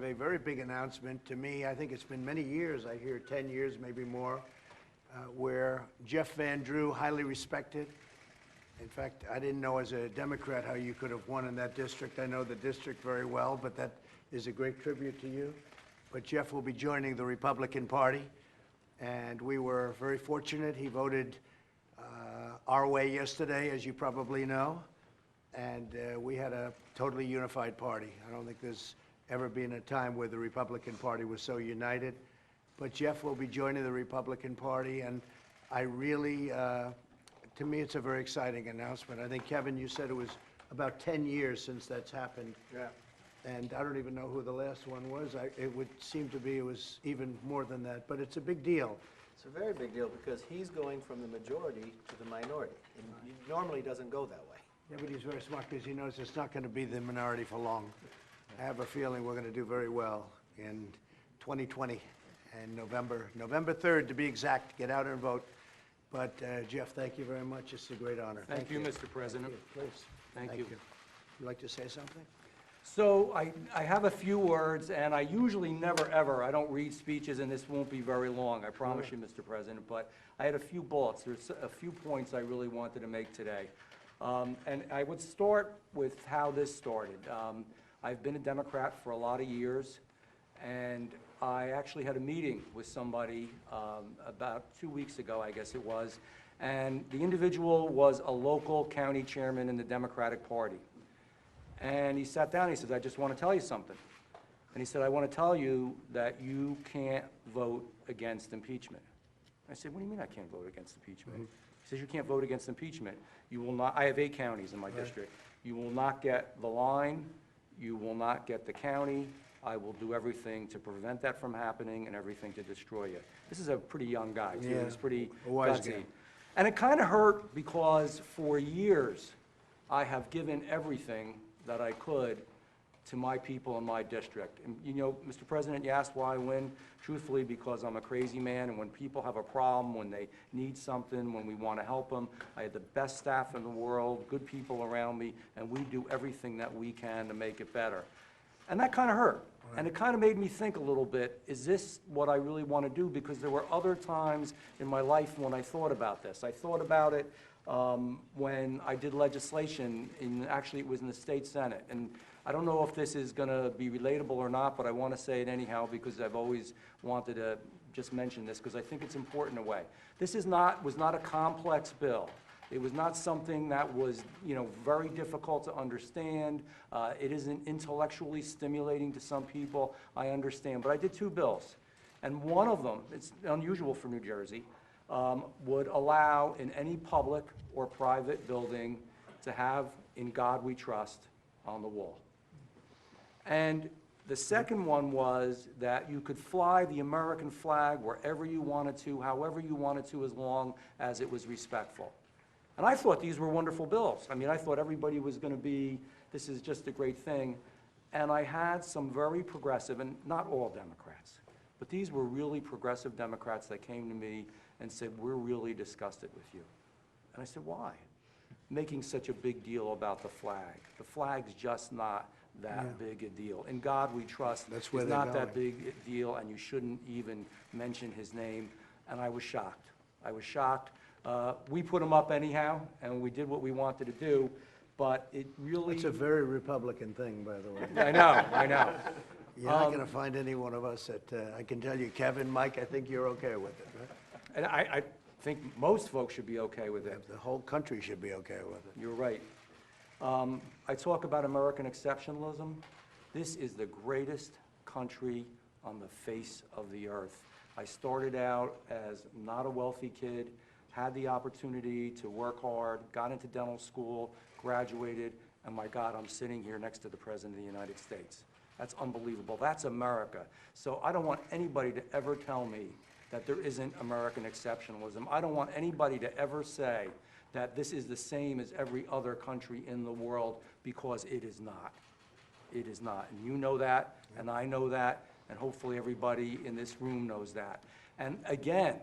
have a very big announcement. To me, I think it's been many years, I hear 10 years, maybe more, where Jeff Van Drew, highly respected. In fact, I didn't know as a Democrat how you could have won in that district. I know the district very well, but that is a great tribute to you. But Jeff will be joining the Republican Party, and we were very fortunate. He voted our way yesterday, as you probably know, and we had a totally unified party. I don't think there's ever been a time where the Republican Party was so united. But Jeff will be joining the Republican Party, and I really, to me, it's a very exciting announcement. I think, Kevin, you said it was about 10 years since that's happened. Yeah. And I don't even know who the last one was. It would seem to be it was even more than that, but it's a big deal. It's a very big deal because he's going from the majority to the minority. And he normally doesn't go that way. Yeah, but he's very smart because he knows it's not going to be the minority for long. I have a feeling we're going to do very well in 2020 and November 3rd to be exact. Get out and vote. But Jeff, thank you very much. It's a great honor. Thank you, Mr. President. Please. Thank you. You'd like to say something? So I have a few words, and I usually never, ever, I don't read speeches, and this won't be very long, I promise you, Mr. President, but I had a few bullets. There's a few points I really wanted to make today. And I would start with how this started. I've been a Democrat for a lot of years, and I actually had a meeting with somebody about 2 weeks ago, I guess it was, and the individual was a local county chairman in the Democratic Party. And he sat down and he said, I just want to tell you something. And he said, I want to tell you that you can't vote against impeachment. I said, what do you mean I can't vote against impeachment? He says, you can't vote against impeachment. You will not, I have 8 counties in my district. You will not get the line. You will not get the county. I will do everything to prevent that from happening and everything to destroy you. This is a pretty young guy, too. Yeah. He's pretty Wise gutsy. guy. And it kind of hurt because for years I have given everything that I could to my people in my district. And you know, Mr. President, you asked why I win. Truthfully, because I'm a crazy man, and when people have a problem, when they need something, when we want to help them, I had the best staff in the world, good people around me, and we do everything that we can to make it better. And that kind of hurt. Right. And it kind of made me think a little bit, is this what I really want to do? Because there were other times in my life when I thought about this. I thought about it when I did legislation, actually it was in the state Senate. And I don't know if this is going to be relatable or not, but I want to say it anyhow because I've always wanted to just mention this because I think it's important in a way. This was not a complex bill. It was not something that was, very difficult to understand. It isn't intellectually stimulating to some people, I understand. But I did 2 bills. And one of them, it's unusual for New Jersey, would allow in any public or private building to have "In God We Trust" on the wall. And the second one was that you could fly the American flag wherever you wanted to, however you wanted to, as long as it was respectful. And I thought these were wonderful bills. I mean, I thought everybody was going to be, this is just a great thing. And I had some very progressive, and not all Democrats, but these were really progressive Democrats that came to me and said, we're really disgusted with you. And I said, why? Making such a big deal about the flag. The flag's just not that big a deal. In God We Trust That's where is they're not that going. big a deal, and you shouldn't even mention his name. And I was shocked. I was shocked. We put him up anyhow, and we did what we wanted to do, but it really... It's a very Republican thing, by the way. I know, I know. You're not going to find any one of us that, I can tell you, Kevin, Mike, I think you're okay with it, right? And I think most folks should be okay with it. The whole country should be okay with it. You're right. I talk about American exceptionalism. This is the greatest country on the face of the earth. I started out as not a wealthy kid, had the opportunity to work hard, got into dental school, graduated, and my God, I'm sitting here next to the President of the United States. That's unbelievable. That's America. So I don't want anybody to ever tell me that there isn't American exceptionalism. I don't want anybody to ever say that this is the same as every other country in the world, because it is not. It is not. And you know that, and I know that, and hopefully everybody in this room knows that. And again,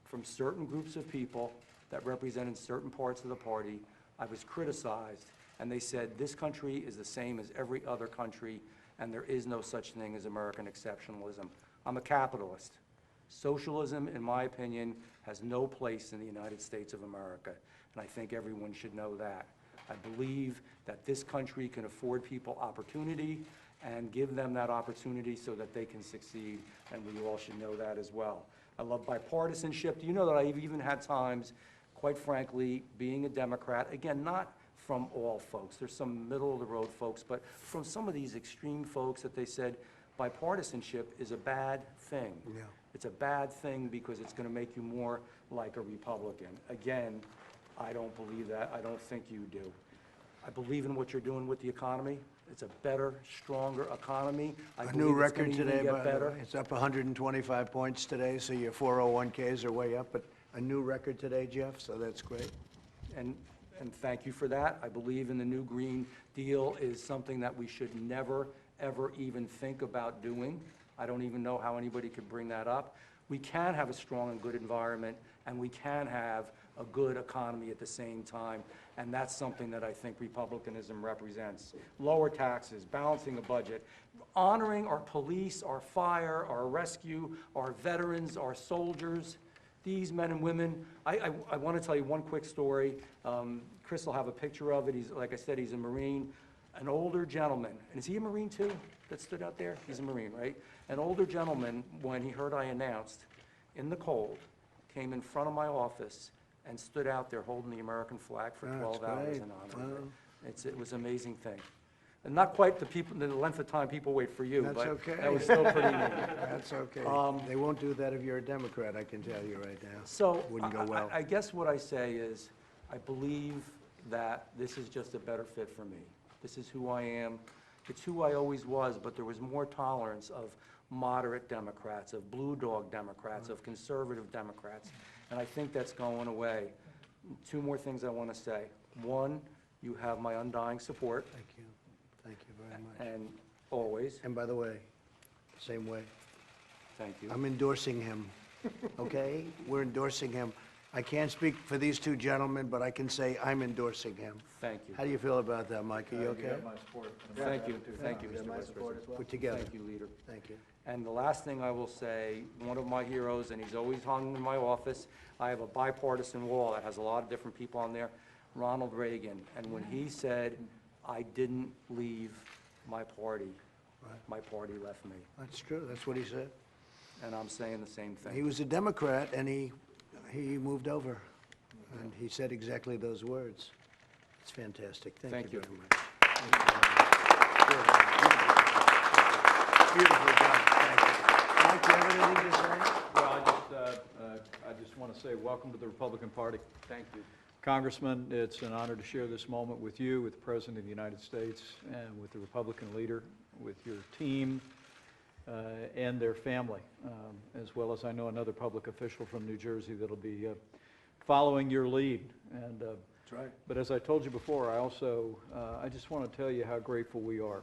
from certain groups of people that represented certain parts of the party, I was criticized, and they said, this country is the same as every other country, and there is no such thing as American exceptionalism. I'm a capitalist. Socialism, in my opinion, has no place in the United States of America, and I think everyone should know that. I believe that this country can afford people opportunity and give them that opportunity so that they can succeed, and we all should know that as well. I love bipartisanship. Do you know that I've even had times, quite frankly, being a Democrat, again, not from all folks, there's some middle-of-the-road folks, but from some of these extreme folks that they said bipartisanship is a bad thing. Yeah. It's a bad thing because it's going to make you more like a Republican. Again, I don't believe that. I don't think you do. I believe in what you're doing with the economy. It's a better, stronger economy. I A believe new it's record gonna even today, get by the better. way. It's up 125 points today, so your 401Ks are way up, but a new record today, Jeff, so that's great. And thank you for that. I believe in the new Green Deal is something that we should never, ever even think about doing. I don't even know how anybody could bring that up. We can have a strong and good environment, and we can have a good economy at the same time, and that's something that I think Republicanism represents. Lower taxes, balancing the budget, honoring our police, our fire, our rescue, our veterans, our soldiers, these men and women. I want to tell you one quick story. Chris will have a picture of it. He's, like I said, he's a Marine. An older gentleman, and is he a Marine too, that stood out there? He's a Marine, right? An older gentleman, when he heard I announced, in the cold, came in front of my office and stood out there holding the American flag for That's 12 hours great. in honor of it. Wow. It was an amazing thing. And not quite the length of time people wait for you, That's but okay. that was still pretty neat. That's okay. They won't do that if you're a Democrat, I can tell you right now. So, Wouldn't go well. I guess what I say is, I believe that this is just a better fit for me. This is who I am. It's who I always was, but there was more tolerance of moderate Democrats, of blue dog Democrats, of conservative Democrats, and I think that's going away. Two more things I want to say. One, you have my undying support, Thank you. Thank you very much. and always, And by the way, same way, thank you. I'm endorsing him, okay? We're endorsing him. I can't speak for these two gentlemen, but I can say I'm endorsing him. Thank you. How do you feel about that, Mike? Are you okay? Thank you, thank you, You have Mr. my Vice support President. as well? Put together. Thank you, Leader. Thank you. And the last thing I will say, one of my heroes, and he's always hung in my office, I have a bipartisan wall that has a lot of different people on there, Ronald Reagan. And when he said, I didn't leave my party, my party left me. That's true. That's what he said. And I'm saying the same He thing. was a Democrat, and he moved over, and he said exactly those words. It's fantastic. Thank Thank you you. very much. Beautiful job. Thank you. Mike, do you have anything to say? Well, I just want to say welcome to the Republican Party. Thank you. Congressman, it's an honor to share this moment with you, with the President of the United States, and with the Republican leader, with your team, and their family, as well as I know another public official from New Jersey that'll be following your lead. And That's right. but as I told you before, I just want to tell you how grateful we are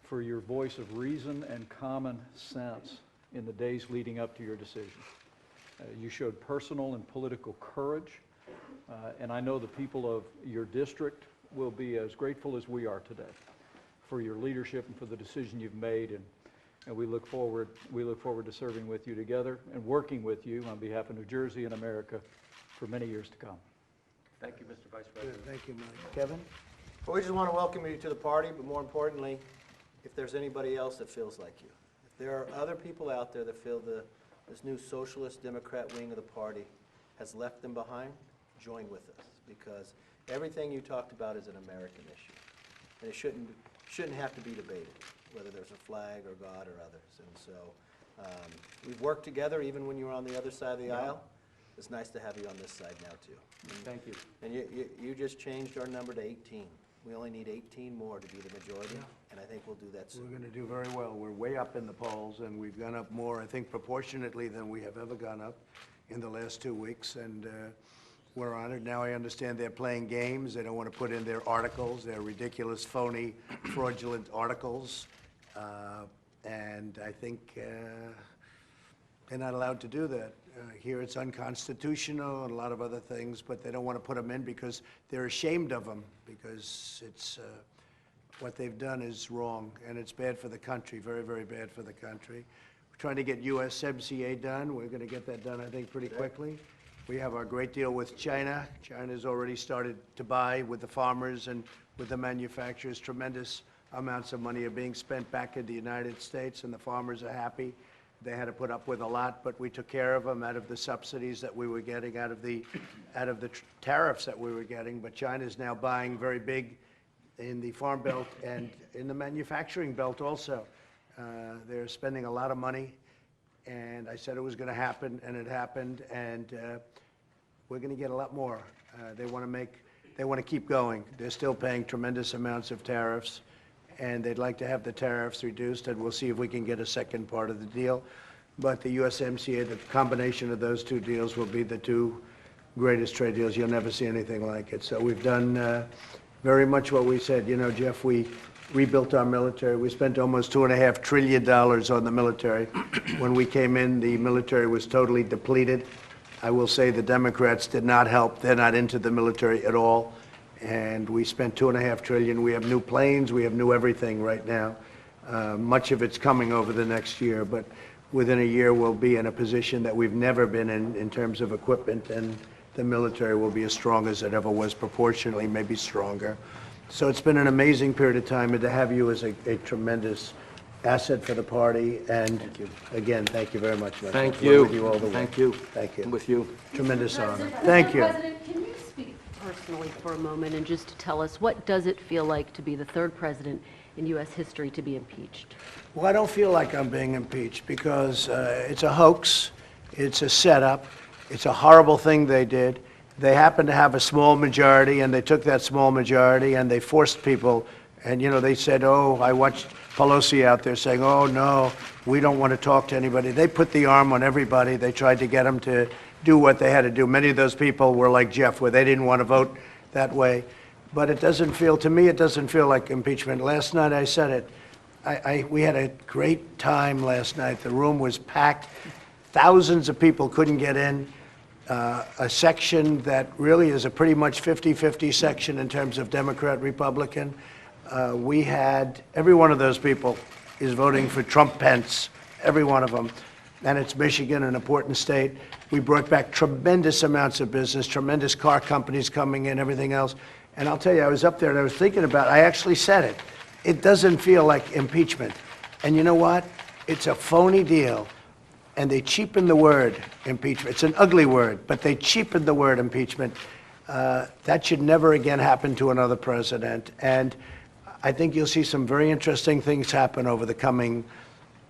for your voice of reason and common sense in the days leading up to your decision. You showed personal and political courage, and I know the people of your district will be as grateful as we are today for your leadership and for the decision you've made, and we look forward to serving with you together and working with you on behalf of New Jersey and America for many years to come. Thank you, Mr. Vice Good. President. Thank you, Mike. Kevin? Well, we just want to welcome you to the party, but more importantly, if there's anybody else that feels like you. If there are other people out there that feel this new socialist Democrat wing of the party has left them behind, join with us, because everything you talked about is an American issue. And it shouldn't have to be debated, whether there's a flag or God or others. And so we've worked together even when you were on the other side of the aisle. It's nice to have you on this side now, too. Thank you. And you just changed our number to 18. We only need 18 more to be the majority, and I think we'll do that We're soon. going to do very well. We're way up in the polls, and we've gone up more, I think, proportionately than we have ever gone up in the last 2 weeks, and we're honored. Now I understand they're playing games. They don't want to put in their articles, their ridiculous, phony, fraudulent articles, and I think they're not allowed to do that. Here it's unconstitutional and a lot of other things, but they don't want to put them in because they're ashamed of them, because it's what they've done is wrong, and it's bad for the country, very, very bad for the country. We're trying to get USMCA done. We're going to get that done, I think, pretty quickly. We have our great deal with China. China's already started to buy with the farmers and with the manufacturers. Tremendous amounts of money are being spent back in the United States, and the farmers are happy. They had to put up with a lot, but we took care of them out of the subsidies that we were getting, out of the tariffs that we were getting. But China's now buying very big in the farm belt and in the manufacturing belt also. They're spending a lot of money, and I said it was going to happen, and it happened, and we're going to get a lot more. They want to keep going. They're still paying tremendous amounts of tariffs, and they'd like to have the tariffs reduced, and we'll see if we can get a second part of the deal. But the USMCA, the combination of those two deals will be the two greatest trade deals. You'll never see anything like it. So we've done very much what we said. You know, Jeff, we rebuilt our military. We spent almost $2.5 trillion on the military. When we came in, the military was totally depleted. I will say the Democrats did not help. They're not into the military at all. And we spent $2.5 trillion. We have new planes. We have new everything right now. Much of it's coming over the next year, but within a year we'll be in a position that we've never been in terms of equipment, and the military will be as strong as it ever was, proportionally, maybe stronger. So it's been an amazing period of time, and to have you as a tremendous asset for the party. And again, thank you very much. Thank We're you. with you all the way. Thank you. Thank you. I'm with you. Tremendous honor. Thank you. President, can you speak personally for a moment and just tell us, what does it feel like to be the third president in U.S. history to be impeached? Well, I don't feel like I'm being impeached because it's a hoax. It's a setup. It's a horrible thing they did. They happened to have a small majority, and they took that small majority and they forced people. And, you know, they said, oh, I watched Pelosi out there saying, oh, no, we don't want to talk to anybody. They put the arm on everybody. They tried to get them to do what they had to do. Many of those people were like Jeff, where they didn't want to vote that way. But it doesn't feel, to me, it doesn't feel like impeachment. Last night I said it. We had a great time last night. The room was packed. Thousands of people couldn't get in. A section that really is a pretty much 50-50 section in terms of Democrat, Republican. We had, every one of those people is voting for Trump Pence, every one of them. And it's Michigan, an important state. We brought back tremendous amounts of business, tremendous car companies coming in, everything else. And I'll tell you, I was up there and I was thinking about it. I actually said it. It doesn't feel like impeachment. And you know what? It's a phony deal. And they cheapen the word impeachment. It's an ugly word, but they cheapen the word impeachment. That should never again happen to another president. And I think you'll see some very interesting things happen over the coming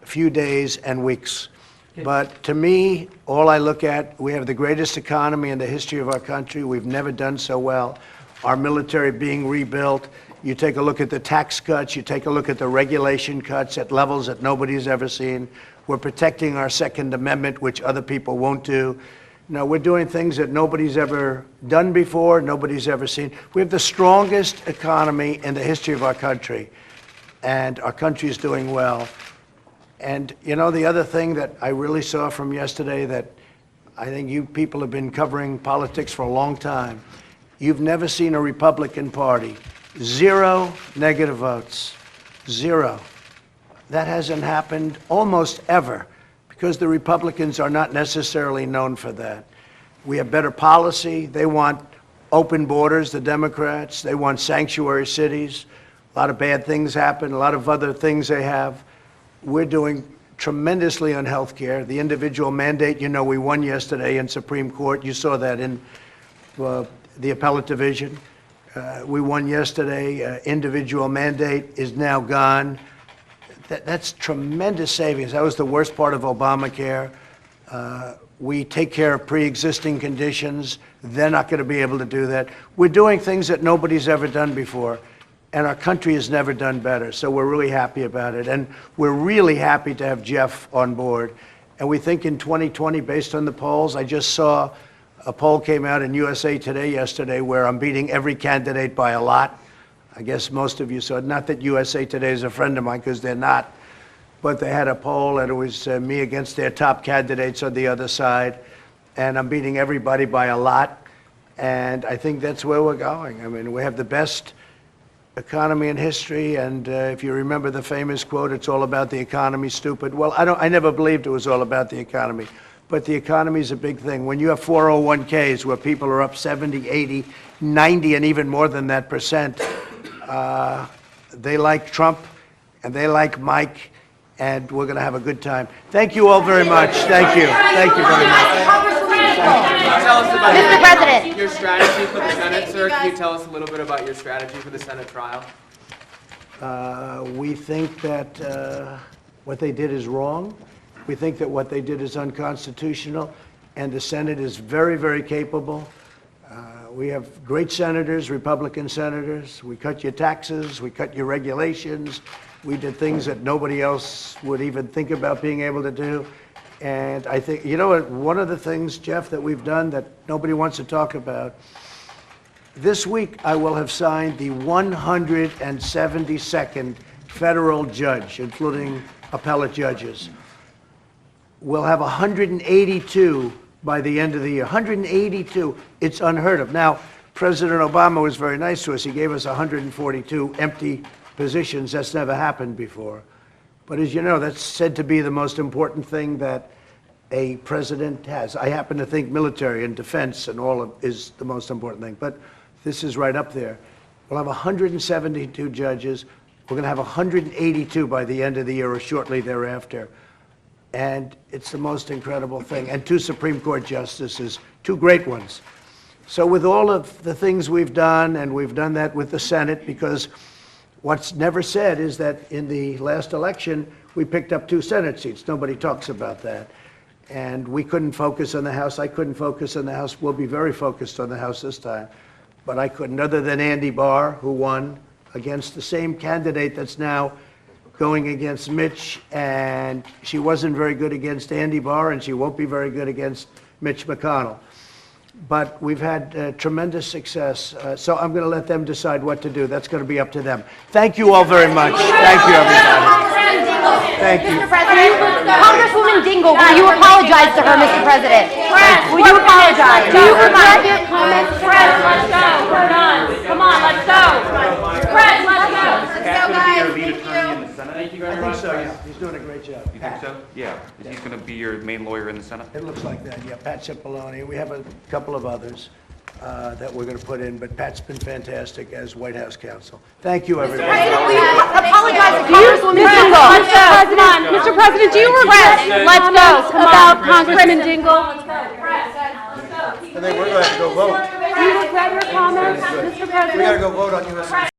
few days and weeks. But to me, all I look at, we have the greatest economy in the history of our country. We've never done so well. Our military being rebuilt. You take a look at the tax cuts. You take a look at the regulation cuts at levels that nobody's ever seen. We're protecting our Second Amendment, which other people won't do. No, we're doing things that nobody's ever done before, nobody's ever seen. We have the strongest economy in the history of our country, and our country is doing well. And you know, the other thing that I really saw from yesterday, that I think you people have been covering politics for a long time. You've never seen a Republican Party. 0 negative votes. 0. That hasn't happened almost ever, because the Republicans are not necessarily known for that. We have better policy. They want open borders, the Democrats. They want sanctuary cities. A lot of bad things happen, a lot of other things they have. We're doing tremendously on health care. The individual mandate, you know, we won yesterday in Supreme Court. You saw that in the appellate division. We won yesterday. Individual mandate is now gone. That's tremendous savings. That was the worst part of Obamacare. We take care of pre-existing conditions. They're not going to be able to do that. We're doing things that nobody's ever done before, and our country has never done better. So we're really happy about it, and we're really happy to have Jeff on board. And we think in 2020, based on the polls, I just saw a poll came out in USA Today yesterday where I'm beating every candidate by a lot. I guess most of you saw it. Not that USA Today is a friend of mine, because they're not. But they had a poll, and it was me against their top candidates on the other side. And I'm beating everybody by a lot. And I think that's where we're going. I mean, we have the best economy and history, and if you remember the famous quote, "It's all about the economy, stupid." Well, I never believed it was all about the economy, but the economy is a big thing. When you have 401ks where people are up 70, 80, 90, and even more than that percent, they like Trump, and they like Mike, and we're going to have a good time. Thank you all very much. Thank you. Thank you very much. Tell us about Mr. President. your strategy for the Senate, sir. Can you tell us a little bit about your strategy for the Senate trial? We think that what they did is wrong. We think that what they did is unconstitutional, and the Senate is very, very capable. We have great senators, Republican senators. We cut your taxes, we cut your regulations. We did things that nobody else would even think about being able to do. And I think, you know what, one of the things, Jeff, that we've done that nobody wants to talk about, this week I will have signed the 172nd federal judge, including appellate judges. We'll have 182 by the end of the year. 182. It's unheard of. Now, President Obama was very nice to us. He gave us 142 empty positions. That's never happened before. But as you know, that's said to be the most important thing that a president has. I happen to think military and defense and all of is the most important thing. But this is right up there. We'll have 172 judges. We're going to have 182 by the end of the year or shortly thereafter. And it's the most incredible thing. And 2 Supreme Court justices, 2 great ones. So with all of the things we've done, and we've done that with the Senate, because what's never said is that in the last election, we picked up 2 Senate seats. Nobody talks about that. And we couldn't focus on the House. I couldn't focus on the House. We'll be very focused on the House this time. But I couldn't, other than Andy Barr, who won against the same candidate that's now going against Mitch, and she wasn't very good against Andy Barr, and she won't be very good against Mitch McConnell. But we've had tremendous success, so I'm going to let them decide what to do. That's going to be up to them. Thank you all very much. Thank you, everybody. Thank you. Mr. President, Congresswoman Dingle, will you apologize to her, Mr. President? Will you apologize? Do you regret your comments? Let's go. We're done. Come on, let's go. Fred, let's go. Let's go, guys. Thank you I very think much. so, yeah. He's doing a great job. You think so? Yeah. Is he going to be your main lawyer in the Senate? It looks like that, yeah. Pat Cipollone. We have a couple of others that we're going to put in, but Pat's been fantastic as White House counsel. Thank you, everybody. President, will you apologize to Congresswoman Dingle? Mr. President, do you regret Let's go. about Congressman Dingle? I think we're going to have to go vote. Do you regret your comments, Mr. President? We got to go vote on U.S.